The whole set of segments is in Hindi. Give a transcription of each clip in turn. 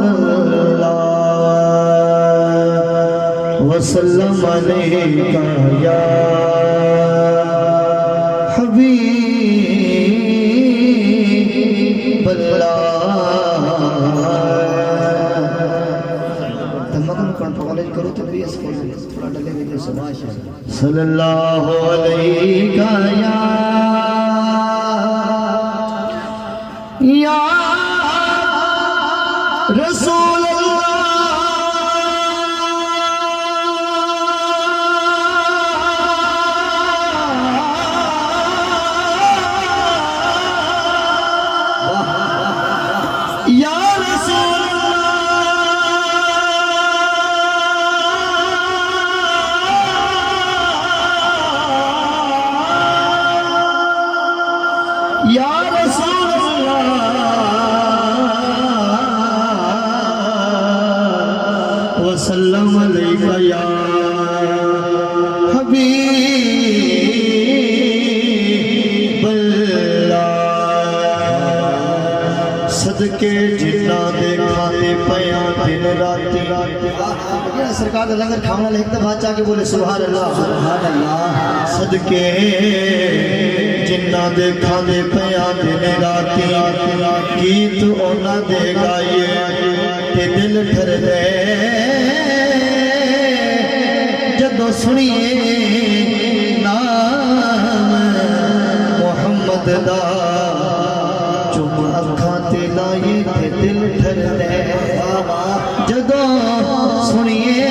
रसूलल्लाह वसल्लम अलैका या हबीबल्लाह। तमकन कॉलेज करो तो भी इसको थोड़ा डले में समाज है। सल्लल्लाहु अलैका या रसूल या रसूल अल्लाह वसल्लम अलैका या हबीबल्लाह। सदके जिन्ना दे खाते पया दिन राती सरकार लंगर खाना लिखता बादशाह के बोले सुभान अल्लाह सुभान अल्लाह। सदके जिन्ना दे खाने पया दिन राती गीत ओना दे गाइए ते दिल ठर दे जदों सुनिए नाम मुहम्मद दा चुम अखां ते लाइए ते दिल ठर दे जदों सुनिए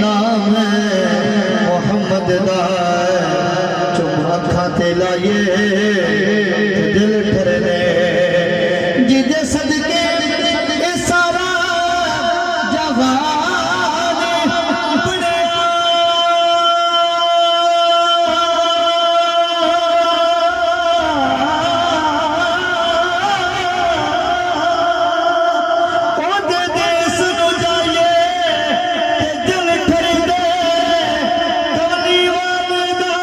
नाम मुहम्मद दा खाते लाइए दिल ठर दे जिदे सदके ए सारा जवान बढ़िया ओदे देश नु जाइए दिल ठर दे कवली वाला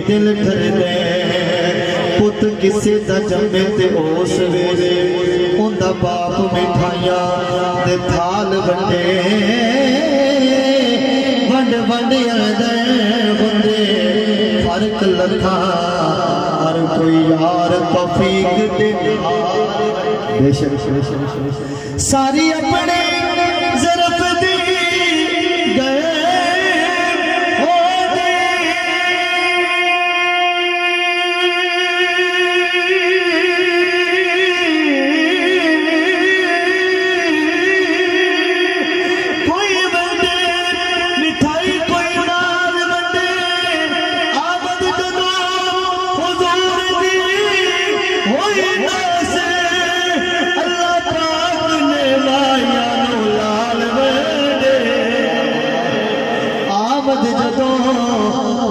दिल ठर दे पुत किसे दा जमे ते उस वेले उंदा बाप मिठाइयां दे थाल वंडे वंड वंड दे बंदे फर्क लथा हर कोई यार तौफीक दे बेशक सारी अपने ज़रफ़ दी गए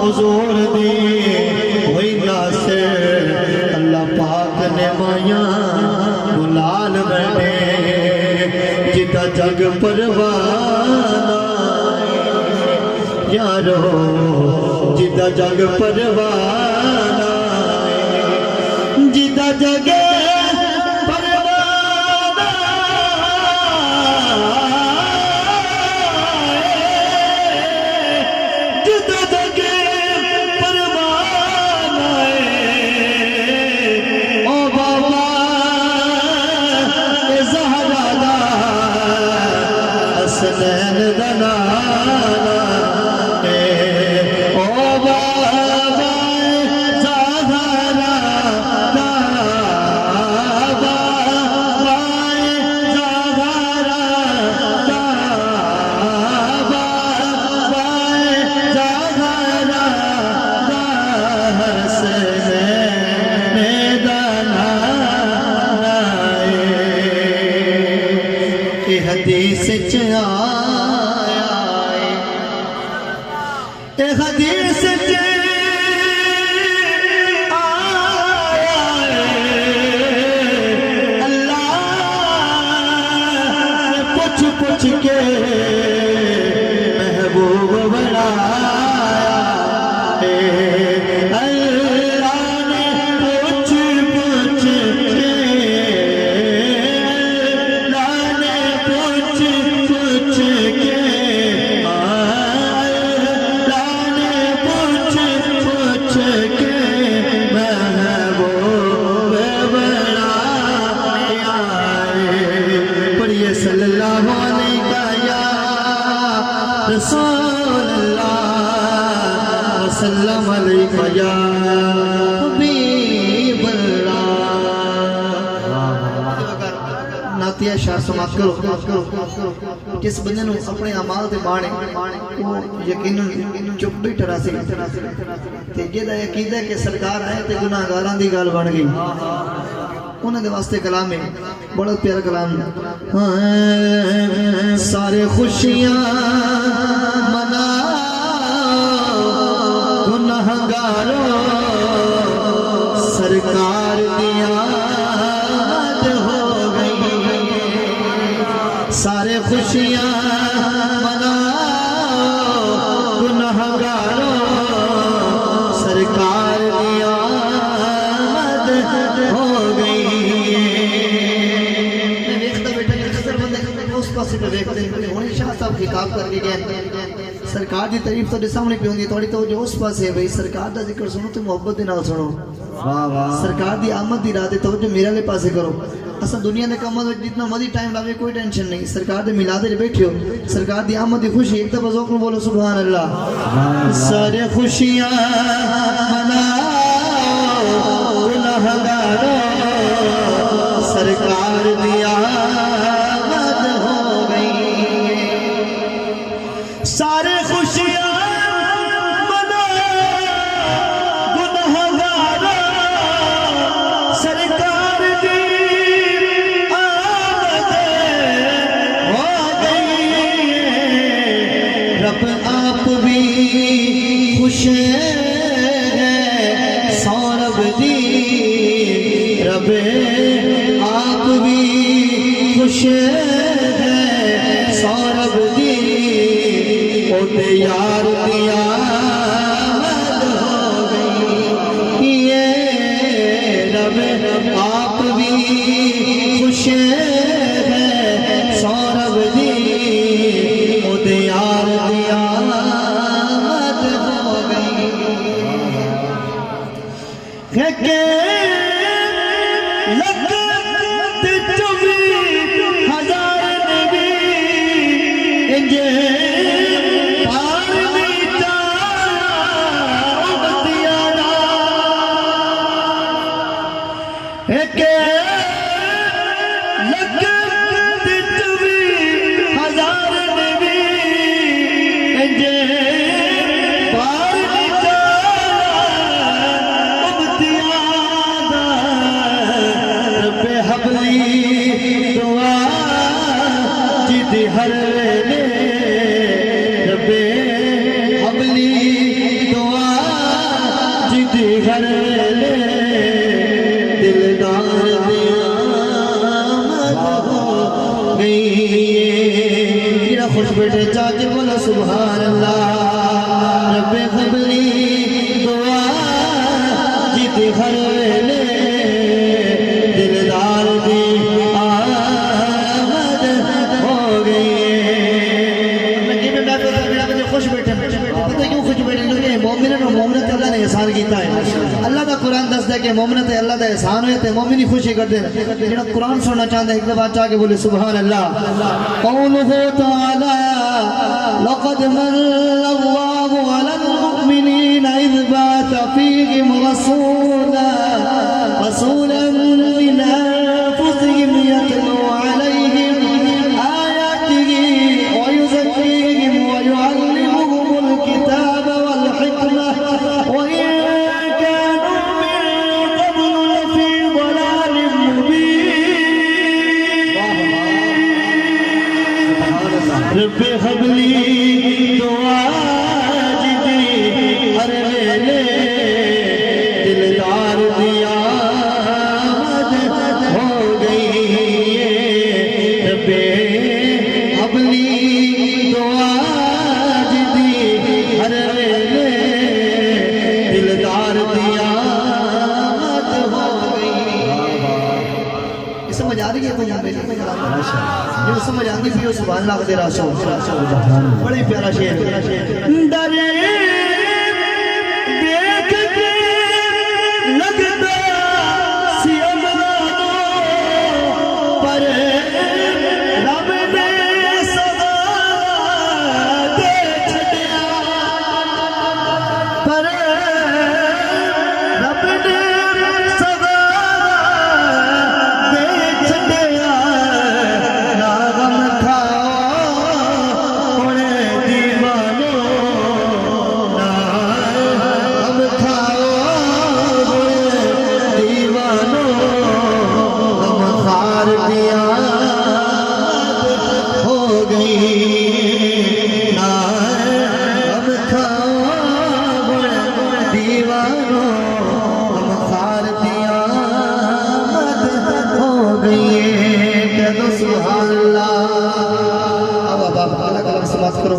हुजूर दी वही नासिर अल्लाह पाक ने माया गुलाल बने जिदा जग परवाना यारो जिदा जग परवाना जिदा जग एक हदीस चे आया अल्लाह ने पूछ पूछ के महबूब बनाया। अल्लाह ने पूछ पूछ के, अल्लाह ने पूछ पूछ के, अल्लाह ने पूछ पूछ के महबूब बनाया। पढ़िए सल्लल्लाहु अलैहि रसूल अल्लाह वसल्लम अलैका या हबीब अल्लाह। नातिया शार समाप्त करो। जिस बंदे नूं अपने अमाल दे बाणे यकीनन चुप बैठा सी ते जेदा अकीदा कि सरकार आए ते गुनाहगारां दी गल बन गई, उन्हां दे वास्ते कलाम है बड़ा प्यारा कलाम। सारे खुशियां मनाओ गुनाहगारों, सरकार दी आमद हो गई। सारे खुशियां मनाओ गुनाहगारों, सरकार दी आमद हो गई। शाह साहब खिताब करके गए, सरकार की तारीफ तो सामने पे होंगी, थोड़ी तो जो उस पास है भाई सरकार का जिक्र सुनो तो मोहब्बत के नाल सुनो। सरकार की आमद की रात तो मेरे वाले पासे करो। असा दुनिया के कामों में जितना मर्जी टाइम लावे कोई टेंशन नहीं, सरकार के मिलादे बैठे हो, सरकार की आमद की खुशी एक दफा ज़ोक में बोलो सुभान अल्लाह। सारे खुशियां मनाओ गुनाहगारों, सरकार की आमद हो गई। सारे खुशियां मनाओ गुनाहगारों, सरकार की आमद हो गई। रब आप भी खुश है सौरभ दी, रब आप भी खुश है सौरभ दी, ओते यार दी आमद हो गई। ये रब आप भी खुश है सौरभ दी, ओते यार दी आमद हो गई। हर वेले रब्बे हबली दुआ जिदी हर वेले दिलदार दी आमद हो गई। मेरा खुश बैठे चाचे बोलो सुभान अल्लाह। रब्बे हबली दुआ जिदी हर वेले दिलदार दी मोमिनत अल्लाह ने एहसान किया है। अल्लाह का कुरान दसदा है कि मोमिनत अल्लाह का एहसान होए ते मोमिन खुशी करते हैं। जेड़ा कुरान सुनना चाहता है एक दफा चाह के बोले सुभान अल्लाह। कौलुहु तआला लक़द मन्नल्लाहु अलल मुमिनीना इज़ बअथ फ़ीहिम रसूलन मिन अनफुसिहिम यतलू अलैहिम आयातिही व युज़क्कीहिम व युअल्लिमुहुमुल किताब वल हिकमा व इन कानू मिन क़ब्लु लफ़ी ज़लालिम मुबीन। रब्बि हब ली दुआ सुभान अल्लाह दे रसो बड़ी प्यारा शेर डरे देख के लगदा पर रब ने सदा दे छड़िया पर रब ने सदा दे छड़िया ना गम खाओ हुणे दीवानो ना गम खाओ हुणे दीवानो गम खार दिया हो गई ना गम खाओ दीवानो गम खार दिया हो गई कह दो सुभान अल्लाह। अब आप अलग अलग समाज करो।